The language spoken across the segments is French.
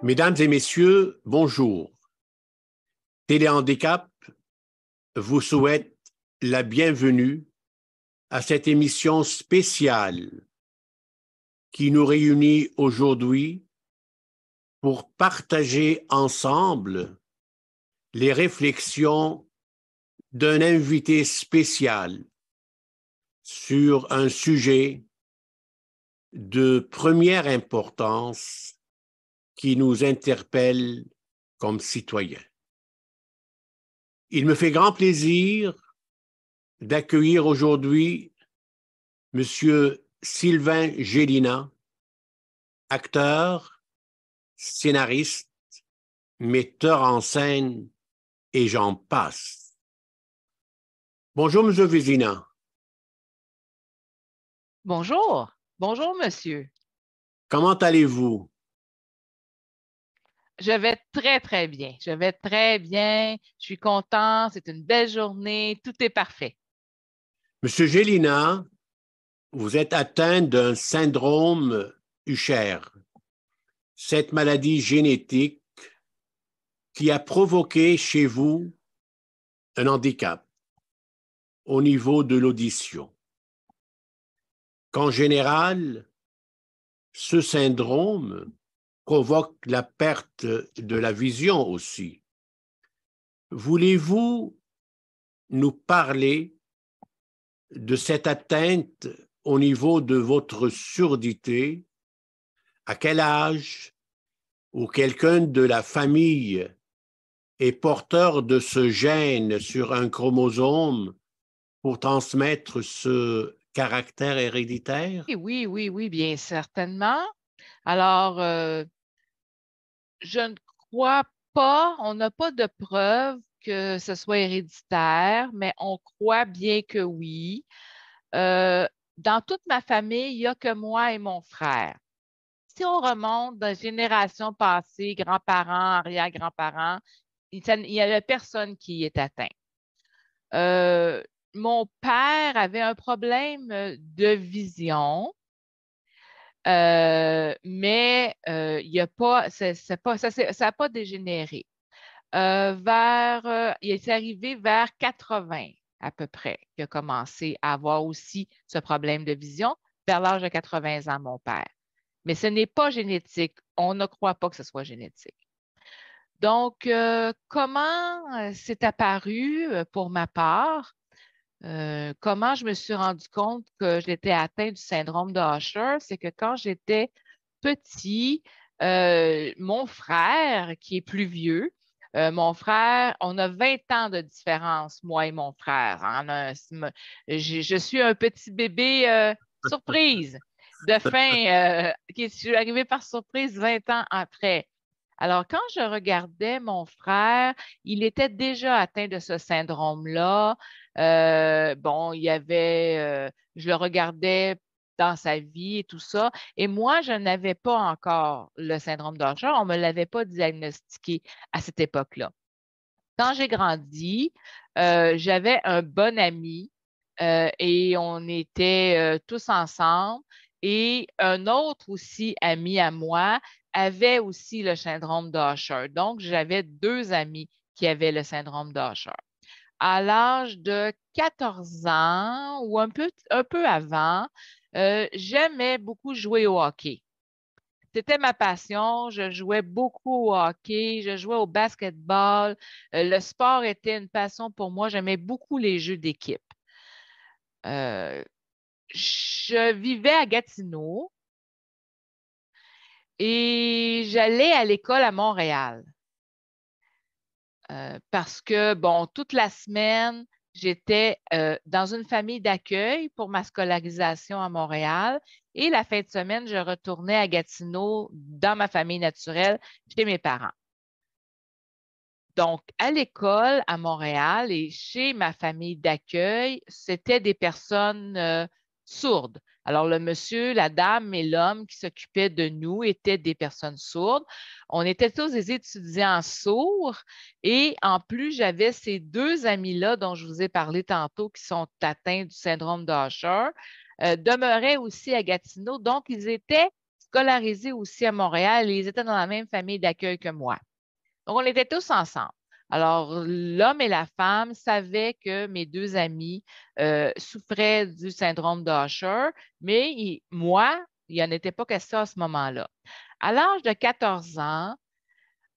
Mesdames et messieurs, bonjour. Téléhandicap vous souhaite la bienvenue à cette émission spéciale qui nous réunit aujourd'hui pour partager ensemble les réflexions d'un invité spécial sur un sujet de première importance qui nous interpelle comme citoyens. Il me fait grand plaisir d'accueillir aujourd'hui M. Sylvain Gélinas, acteur, scénariste, metteur en scène et j'en passe. Bonjour, M. Gélinas. Bonjour. Bonjour, monsieur. Comment allez-vous? Je vais très, très bien. Je vais très bien. Je suis content. C'est une belle journée. Tout est parfait. Monsieur Gélinas, vous êtes atteint d'un syndrome Usher, cette maladie génétique qui a provoqué chez vous un handicap au niveau de l'audition. Qu'en général, ce syndrome provoque la perte de la vision aussi. Voulez-vous nous parler de cette atteinte au niveau de votre surdité? À quel âge ou quelqu'un de la famille est porteur de ce gène sur un chromosome pour transmettre ce caractère héréditaire? Oui, bien certainement. Alors, je ne crois pas, on n'a pas de preuve que ce soit héréditaire, mais on croit bien que oui. Dans toute ma famille, il n'y a que moi et mon frère. Si on remonte dans les générations passées, grands-parents, arrière-grands-parents, il n'y avait personne qui est atteint. Mon père avait un problème de vision, mais il y a pas, ça n'a pas dégénéré. Il est arrivé vers 80 à peu près, qu'il a commencé à avoir aussi ce problème de vision, vers l'âge de 80 ans, mon père. Mais ce n'est pas génétique. On ne croit pas que ce soit génétique. Donc, comment c'est apparu pour ma part? Comment je me suis rendu compte que j'étais atteinte du syndrome de Usher? C'est que quand j'étais petit, mon frère, qui est plus vieux, mon frère, on a 20 ans de différence, moi et mon frère. Je suis un petit bébé surprise de fin, qui suis arrivée par surprise 20 ans après. Alors, quand je regardais mon frère, il était déjà atteint de ce syndrome-là. Je le regardais dans sa vie et tout ça. Et moi, je n'avais pas encore le syndrome d'Usher. On ne me l'avait pas diagnostiqué à cette époque-là. Quand j'ai grandi, j'avais un bon ami et on était tous ensemble. Et un autre aussi ami à moi avait aussi le syndrome d'Usher. Donc, j'avais deux amis qui avaient le syndrome d'Usher. À l'âge de 14 ans ou un peu avant, j'aimais beaucoup jouer au hockey. C'était ma passion. Je jouais beaucoup au hockey, je jouais au basketball. Le sport était une passion pour moi. J'aimais beaucoup les jeux d'équipe. Je vivais à Gatineau et j'allais à l'école à Montréal. Parce que, bon, toute la semaine, j'étais dans une famille d'accueil pour ma scolarisation à Montréal et la fin de semaine, je retournais à Gatineau dans ma famille naturelle chez mes parents. Donc, à l'école à Montréal et chez ma famille d'accueil, c'était des personnes sourdes. Alors, le monsieur, la dame et l'homme qui s'occupaient de nous étaient des personnes sourdes. On était tous des étudiants sourds et en plus, j'avais ces deux amis-là dont je vous ai parlé tantôt qui sont atteints du syndrome d'Usher, demeuraient aussi à Gatineau. Donc, ils étaient scolarisés aussi à Montréal et ils étaient dans la même famille d'accueil que moi. Donc, on était tous ensemble. Alors, l'homme et la femme savaient que mes deux amis souffraient du syndrome d'Usher, mais moi, il n'y en était pas question à ce moment-là. À l'âge de 14 ans,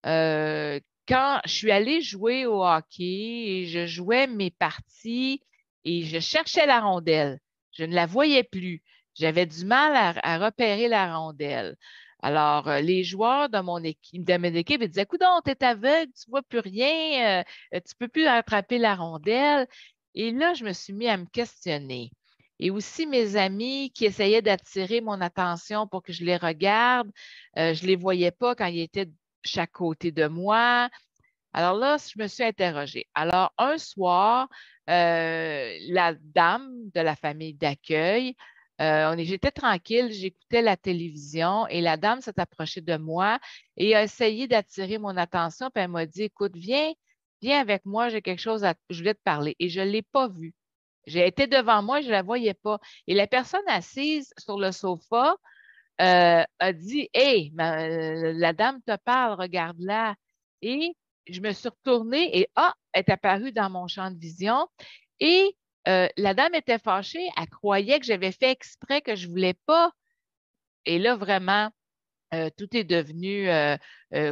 quand je suis allée jouer au hockey et je jouais mes parties et je cherchais la rondelle, je ne la voyais plus. J'avais du mal à repérer la rondelle. Alors, les joueurs de mon équipe ils disaient, coudonc, t'es aveugle, tu vois plus rien, tu peux plus attraper la rondelle. Et là, je me suis mis à me questionner. Et aussi mes amis qui essayaient d'attirer mon attention pour que je les regarde, je les voyais pas quand ils étaient de chaque côté de moi. Alors là, je me suis interrogée. Alors, un soir, la dame de la famille d'accueil, j'étais tranquille, j'écoutais la télévision et la dame s'est approchée de moi et a essayé d'attirer mon attention. Puis elle m'a dit, écoute, viens avec moi, j'ai quelque chose je voulais te parler. Et je ne l'ai pas vue. J'ai été devant moi, je ne la voyais pas. Et la personne assise sur le sofa a dit, hey, la dame te parle, regarde-la. Et je me suis retournée et elle est apparue dans mon champ de vision. Et la dame était fâchée, elle croyait que j'avais fait exprès, que je ne voulais pas. Et là, vraiment, tout est devenu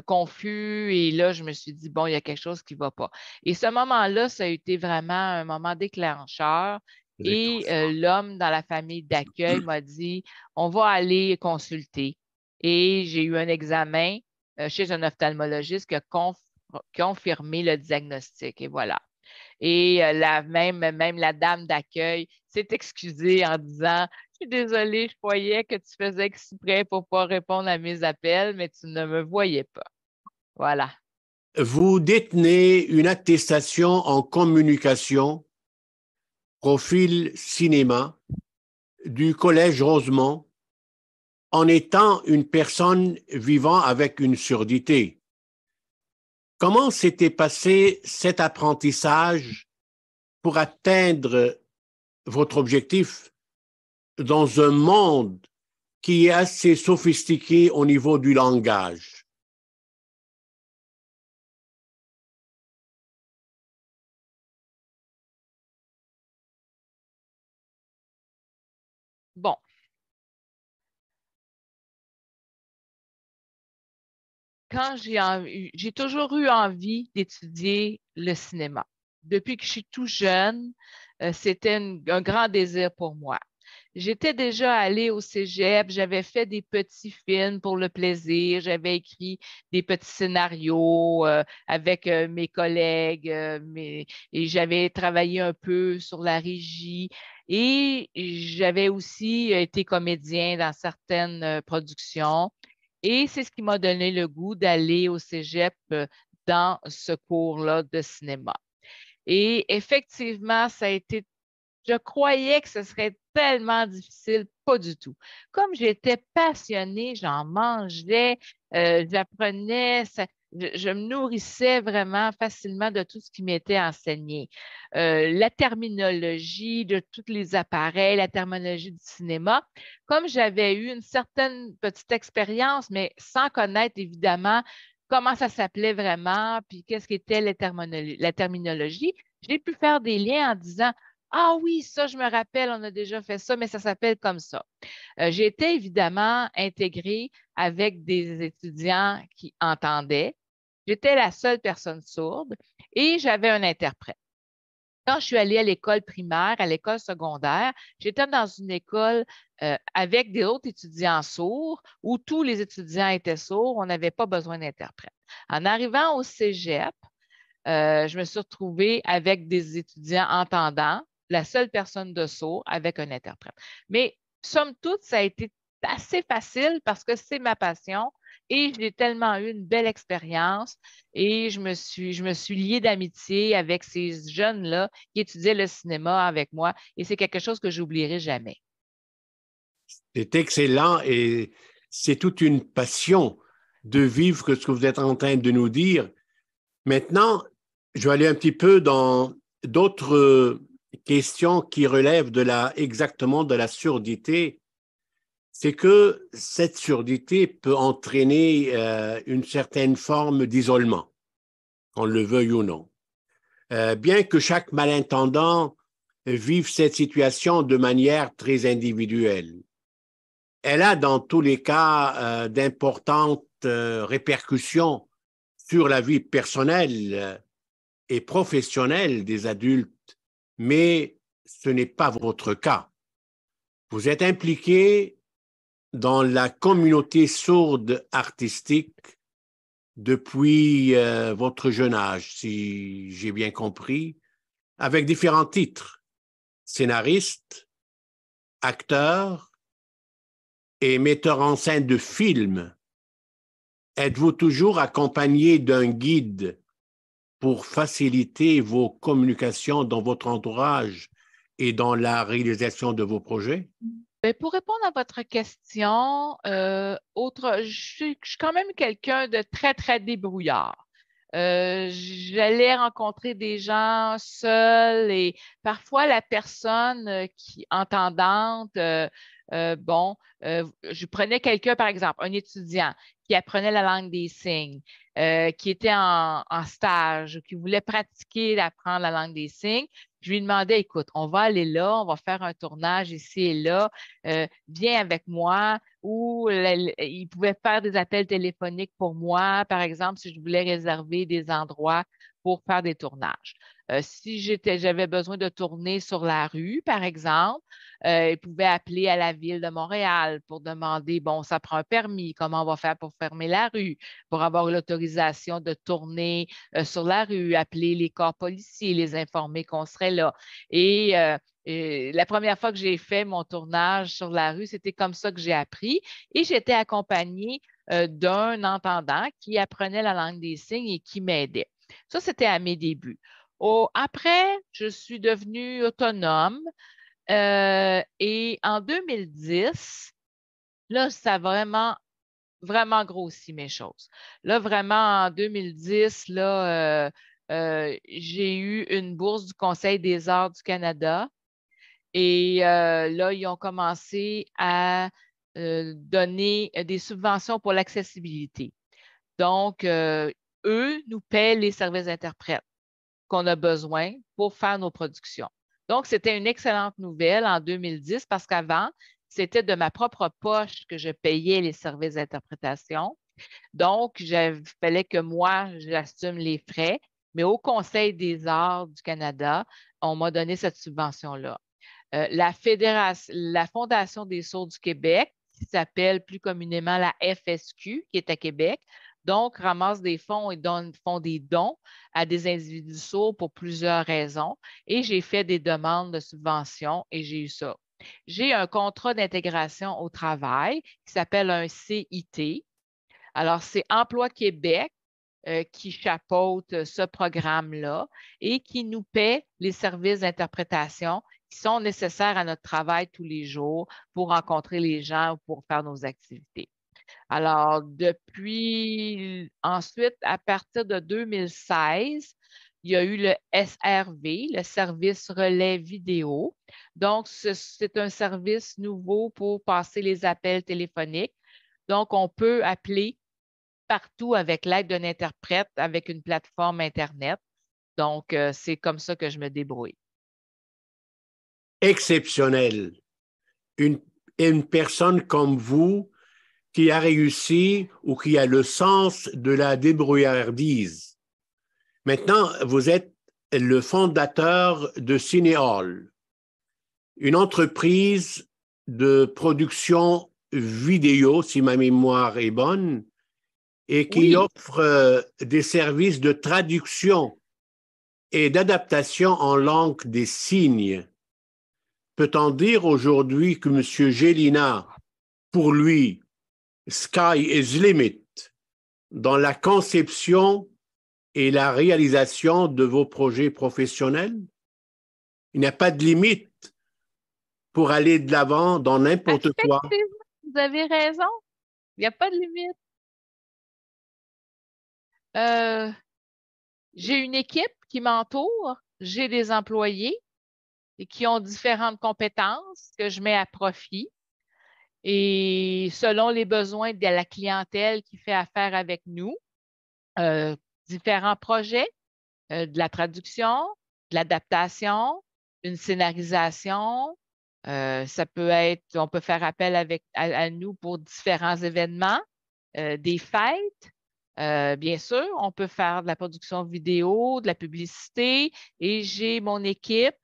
confus. Et là, je me suis dit, bon, il y a quelque chose qui ne va pas. Et ce moment-là, ça a été vraiment un moment déclencheur. Et l'homme dans la famille d'accueil m'a dit, on va aller consulter. Et j'ai eu un examen chez un ophtalmologiste qui a confirmé le diagnostic. Et voilà. Et même la dame d'accueil s'est excusée en disant, je suis désolée, je croyais que tu faisais exprès pour ne pas répondre à mes appels, mais tu ne me voyais pas. Voilà. Vous détenez une attestation en communication, profil cinéma, du Collège Rosemont, en étant une personne vivant avec une surdité. Comment s'était passé cet apprentissage pour atteindre votre objectif dans un monde qui est assez sophistiqué au niveau du langage? Bon. Quand j'ai toujours eu envie d'étudier le cinéma. Depuis que je suis tout jeune, c'était un grand désir pour moi. J'étais déjà allée au cégep, j'avais fait des petits films pour le plaisir, j'avais écrit des petits scénarios avec mes collègues et j'avais travaillé un peu sur la régie et j'avais aussi été comédien dans certaines productions. Et c'est ce qui m'a donné le goût d'aller au cégep dans ce cours-là de cinéma. Et effectivement, ça a été, je croyais que ce serait tellement difficile, pas du tout. Comme j'étais passionnée, j'en mangeais, j'apprenais, je me nourrissais vraiment facilement de tout ce qui m'était enseigné. La terminologie de tous les appareils, la terminologie du cinéma. Comme j'avais eu une certaine petite expérience, mais sans connaître évidemment comment ça s'appelait vraiment, puis qu'est-ce qu'était la terminologie, j'ai pu faire des liens en disant, ah oui, ça, je me rappelle, on a déjà fait ça, mais ça s'appelle comme ça. J'ai été évidemment intégrée avec des étudiants qui entendaient. J'étais la seule personne sourde et j'avais un interprète. Quand je suis allée à l'école primaire, à l'école secondaire, j'étais dans une école avec des autres étudiants sourds où tous les étudiants étaient sourds, on n'avait pas besoin d'interprète. En arrivant au cégep, je me suis retrouvée avec des étudiants entendants, la seule personne de sourd avec un interprète. Mais somme toute, ça a été assez facile parce que c'est ma passion et j'ai tellement eu une belle expérience et je me suis liée d'amitié avec ces jeunes-là qui étudiaient le cinéma avec moi et c'est quelque chose que j'oublierai jamais. C'est excellent et c'est toute une passion de vivre ce que vous êtes en train de nous dire. Maintenant, je vais aller un petit peu dans d'autres questions qui relèvent exactement de la surdité. c'est que cette surdité peut entraîner une certaine forme d'isolement, qu'on le veuille ou non. Bien que chaque malintendant vive cette situation de manière très individuelle, elle a dans tous les cas d'importantes répercussions sur la vie personnelle et professionnelle des adultes, mais ce n'est pas votre cas. Vous êtes impliqué dans la communauté sourde artistique depuis votre jeune âge, si j'ai bien compris, avec différents titres, scénariste, acteur et metteur en scène de films. Êtes-vous toujours accompagné d'un guide pour faciliter vos communications dans votre entourage et dans la réalisation de vos projets? Ben, pour répondre à votre question, je suis quand même quelqu'un de très, très débrouillard. J'allais rencontrer des gens seuls et parfois la personne qui entendante, je prenais quelqu'un, par exemple, un étudiant qui apprenait la langue des signes, qui était en stage, qui voulait pratiquer d'apprendre la langue des signes. Je lui demandais, écoute, on va aller là, on va faire un tournage ici et là, viens avec moi. Ou il pouvait faire des appels téléphoniques pour moi, par exemple, si je voulais réserver des endroits pour faire des tournages. Si j'avais besoin de tourner sur la rue, par exemple, il pouvait appeler à la ville de Montréal pour demander, bon, ça prend un permis, comment on va faire pour fermer la rue, pour avoir l'autorisation de tourner sur la rue, appeler les corps policiers, les informer qu'on serait là. Et la première fois que j'ai fait mon tournage sur la rue, c'était comme ça que j'ai appris. Et j'étais accompagnée d'un entendant qui apprenait la langue des signes et qui m'aidait. Ça, c'était à mes débuts. Après, je suis devenue autonome et en 2010, là, ça a vraiment, vraiment grossi mes choses. Là, vraiment, en 2010, là, j'ai eu une bourse du Conseil des arts du Canada. Et là, ils ont commencé à donner des subventions pour l'accessibilité. Donc, eux nous paient les services d'interprètes qu'on a besoin pour faire nos productions. Donc, c'était une excellente nouvelle en 2010 parce qu'avant, c'était de ma propre poche que je payais les services d'interprétation. Donc, il fallait que moi, j'assume les frais. Mais au Conseil des arts du Canada, on m'a donné cette subvention-là. La Fondation des sourds du Québec, qui s'appelle plus communément la FSQ, qui est à Québec, donc ramasse des fonds et font des dons à des individus sourds pour plusieurs raisons. Et j'ai fait des demandes de subvention et j'ai eu ça. J'ai un contrat d'intégration au travail qui s'appelle un CIT. Alors, c'est Emploi Québec qui chapeaute ce programme-là et qui nous paie les services d'interprétation qui sont nécessaires à notre travail tous les jours pour rencontrer les gens ou pour faire nos activités. Alors, depuis ensuite, à partir de 2016, il y a eu le SRV, le service relais vidéo. Donc, c'est un service nouveau pour passer les appels téléphoniques. Donc, on peut appeler partout avec l'aide d'un interprète avec une plateforme Internet. Donc, c'est comme ça que je me débrouille. Exceptionnel. Une personne comme vous qui a réussi ou qui a le sens de la débrouillardise. Maintenant, vous êtes le fondateur de Cinéhall, une entreprise de production vidéo, si ma mémoire est bonne, et qui Oui. offre des services de traduction et d'adaptation en langue des signes. Peut-on dire aujourd'hui que M. Gélinas, pour lui, sky is limit dans la conception et la réalisation de vos projets professionnels? Il n'y a pas de limite pour aller de l'avant dans n'importe quoi. Effectivement, vous avez raison. Il n'y a pas de limite. J'ai une équipe qui m'entoure, j'ai des employés et qui ont différentes compétences que je mets à profit. Et selon les besoins de la clientèle qui fait affaire avec nous, différents projets, de la traduction, de l'adaptation, une scénarisation. Ça peut être, on peut faire appel à nous pour différents événements, des fêtes. Bien sûr, on peut faire de la production vidéo, de la publicité et j'ai mon équipe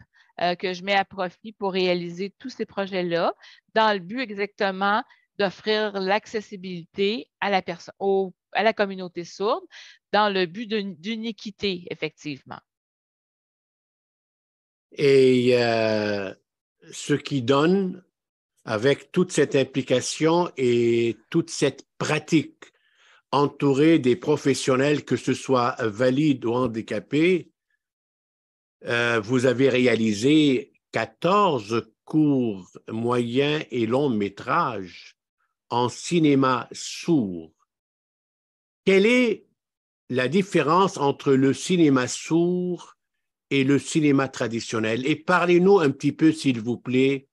que je mets à profit pour réaliser tous ces projets-là dans le but exactement d'offrir l'accessibilité à la personne, à la communauté sourde dans le but d'une équité, effectivement. Et ce qui donne, avec toute cette implication et toute cette pratique, entouré des professionnels, que ce soit valides ou handicapés, vous avez réalisé 14 courts moyens et longs métrages en cinéma sourd. Quelle est la différence entre le cinéma sourd et le cinéma traditionnel? Et parlez-nous un petit peu, s'il vous plaît,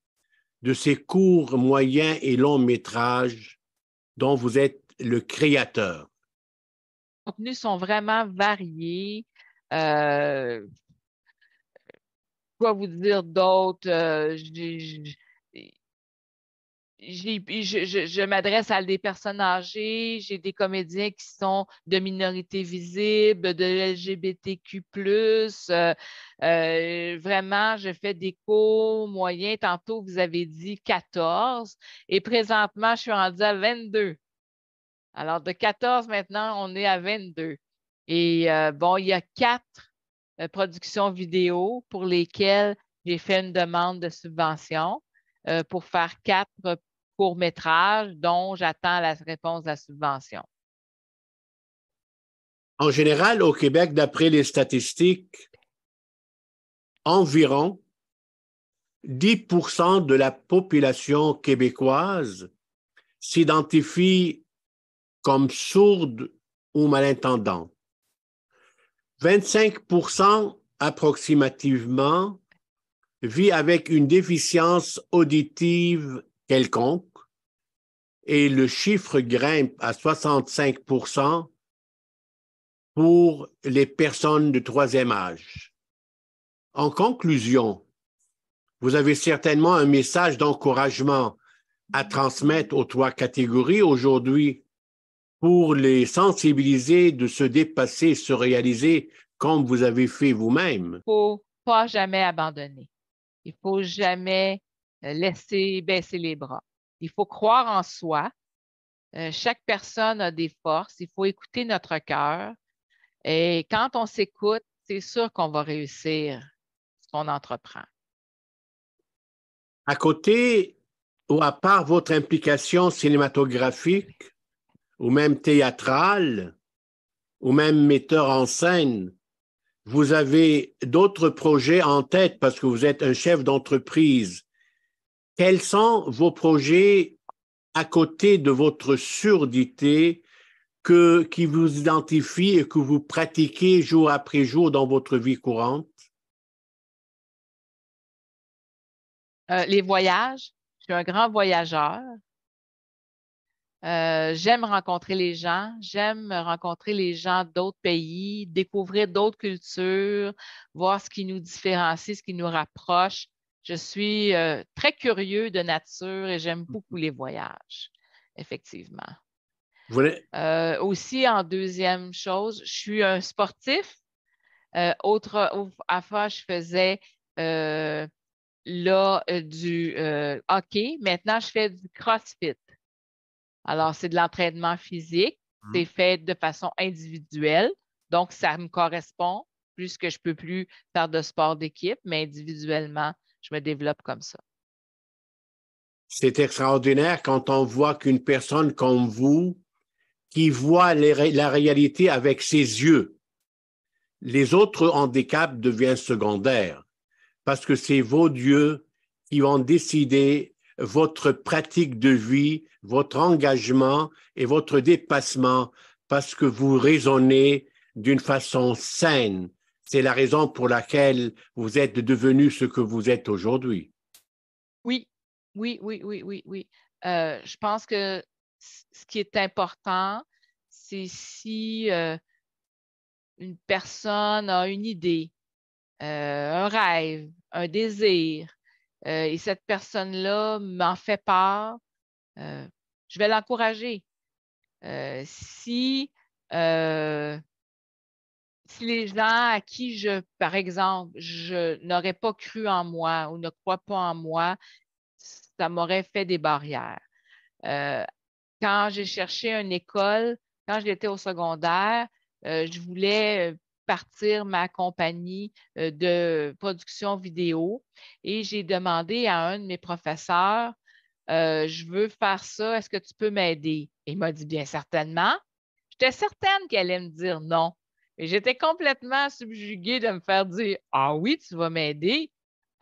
de ces courts, moyens et longs métrages dont vous êtes le créateur. Les contenus sont vraiment variés. Quoi vous dire d'autre? Je m'adresse à des personnes âgées, j'ai des comédiens qui sont de minorités visibles, de LGBTQ+. Vraiment, je fais des cours moyens. Tantôt, vous avez dit 14 et présentement, je suis rendue à 22. Alors, de 14 maintenant, on est à 22. Et bon, il y a 4 productions vidéo pour lesquelles j'ai fait une demande de subvention pour faire 4 courts-métrages dont j'attends la réponse de la subvention. En général, au Québec, d'après les statistiques, environ 10% de la population québécoise s'identifie comme sourde ou malentendante. 25% approximativement vit avec une déficience auditive quelconque et le chiffre grimpe à 65% pour les personnes de troisième âge. En conclusion, vous avez certainement un message d'encouragement à transmettre aux 3 catégories aujourd'hui pour les sensibiliser de se dépasser, se réaliser comme vous avez fait vous-même. Il ne faut pas jamais abandonner. Il ne faut jamais laisser baisser les bras. Il faut croire en soi. Chaque personne a des forces. Il faut écouter notre cœur. Et quand on s'écoute, c'est sûr qu'on va réussir ce qu'on entreprend. À côté ou à part votre implication cinématographique ou même théâtrale ou même metteur en scène, vous avez d'autres projets en tête parce que vous êtes un chef d'entreprise. Quels sont vos projets à côté de votre surdité qui vous identifie et que vous pratiquez jour après jour dans votre vie courante? Les voyages. Je suis un grand voyageur. J'aime rencontrer les gens. J'aime rencontrer les gens d'autres pays, découvrir d'autres cultures, voir ce qui nous différencie, ce qui nous rapproche. Je suis très curieux de nature et j'aime beaucoup les voyages, effectivement. Aussi, en deuxième chose, je suis un sportif. Avant, je faisais du hockey. Maintenant, je fais du CrossFit. Alors, c'est de l'entraînement physique. C'est fait de façon individuelle. Donc, ça me correspond puisque je ne peux plus faire de sport d'équipe, mais individuellement, je me développe comme ça. C'est extraordinaire quand on voit qu'une personne comme vous, qui voit la réalité avec ses yeux, les autres handicaps deviennent secondaires parce que c'est vos dieux qui vont décider votre pratique de vie, votre engagement et votre dépassement parce que vous raisonnez d'une façon saine. C'est la raison pour laquelle vous êtes devenu ce que vous êtes aujourd'hui. Oui, oui, oui, oui, oui, oui. Je pense que ce qui est important, c'est si une personne a une idée, un rêve, un désir, et cette personne-là m'en fait part, je vais l'encourager. Si les gens à qui par exemple, je n'aurais pas cru en moi ou ne croient pas en moi, ça m'aurait fait des barrières. Quand j'ai cherché une école, quand j'étais au secondaire, je voulais partir ma compagnie de production vidéo et j'ai demandé à un de mes professeurs, je veux faire ça, est-ce que tu peux m'aider? Et il m'a dit bien certainement. J'étais certaine qu'elle allait me dire non. Et j'étais complètement subjuguée de me faire dire ah oui, tu vas m'aider.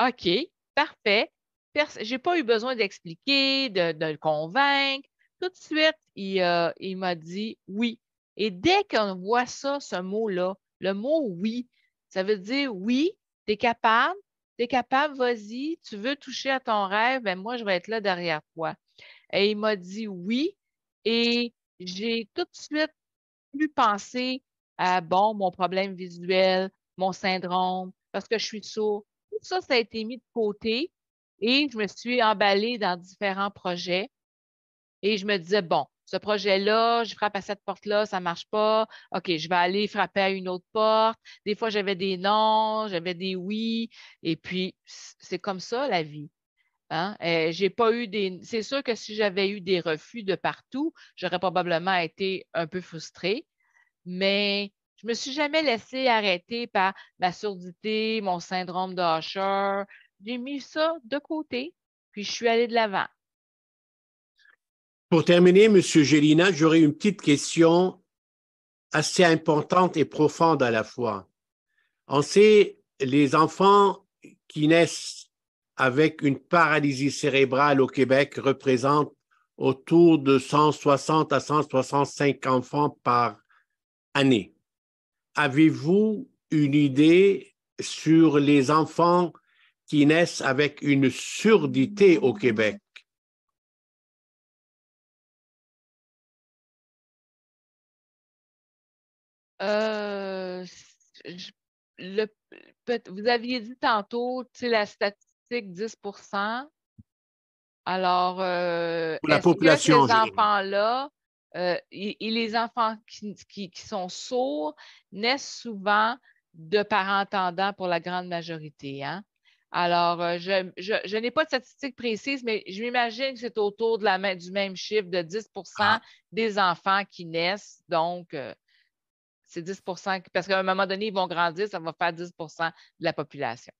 OK, parfait. Je n'ai pas eu besoin d'expliquer, de le convaincre. Tout de suite, il m'a dit oui. Et dès qu'on voit ça, ce mot-là, le mot oui, ça veut dire oui, tu es capable, vas-y, tu veux toucher à ton rêve, ben moi, je vais être là derrière toi. Et il m'a dit oui. Et j'ai tout de suite pu penser à, bon, mon problème visuel, mon syndrome, parce que je suis sourd. Tout ça, ça a été mis de côté et je me suis emballée dans différents projets et je me disais, bon, ce projet-là, je frappe à cette porte-là, ça ne marche pas. OK, je vais aller frapper à une autre porte. Des fois, j'avais des non, j'avais des oui. Et puis, c'est comme ça, la vie. Hein? J'ai pas eu des. C'est sûr que si j'avais eu des refus de partout, j'aurais probablement été un peu frustrée, mais je me suis jamais laissée arrêter par ma surdité, mon syndrome de Usher. J'ai mis ça de côté, puis je suis allée de l'avant. Pour terminer, M. Gélina, j'aurais une petite question assez importante et profonde à la fois. On sait, les enfants qui naissent avec une paralysie cérébrale au Québec représentent autour de 160 à 165 enfants par année. Avez-vous une idée sur les enfants qui naissent avec une surdité au Québec? Euh, je- le- vous aviez dit tantôt, tu sais, la statistique 10%. Alors, Pour la est-ce que population en ces général. enfants-là et les enfants qui sont sourds naissent souvent de parents entendants pour la grande majorité, hein? Alors, je n'ai pas de statistiques précises, mais je m'imagine que c'est autour du même chiffre de 10% Ah. des enfants qui naissent. Donc, c'est 10%, parce qu'à un moment donné, ils vont grandir, ça va faire 10% de la population.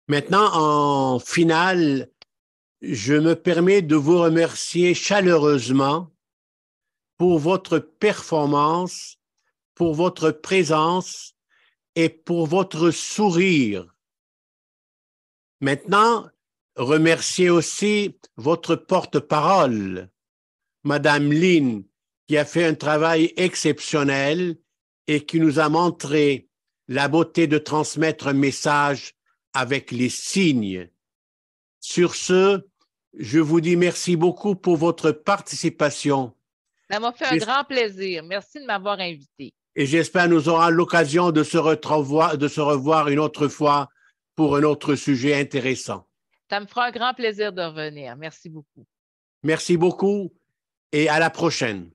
Maintenant, en finale, je me permets de vous remercier chaleureusement pour votre performance, pour votre présence et pour votre sourire. Maintenant, remerciez aussi votre porte-parole, Madame Lynn, qui a fait un travail exceptionnel et qui nous a montré la beauté de transmettre un message avec les signes. Sur ce, je vous dis merci beaucoup pour votre participation. Ça m'a fait un grand plaisir. Merci de m'avoir invité. Et j'espère que nous aurons l'occasion de se revoir une autre fois pour un autre sujet intéressant. Ça me fera un grand plaisir de revenir. Merci beaucoup. Merci beaucoup et à la prochaine.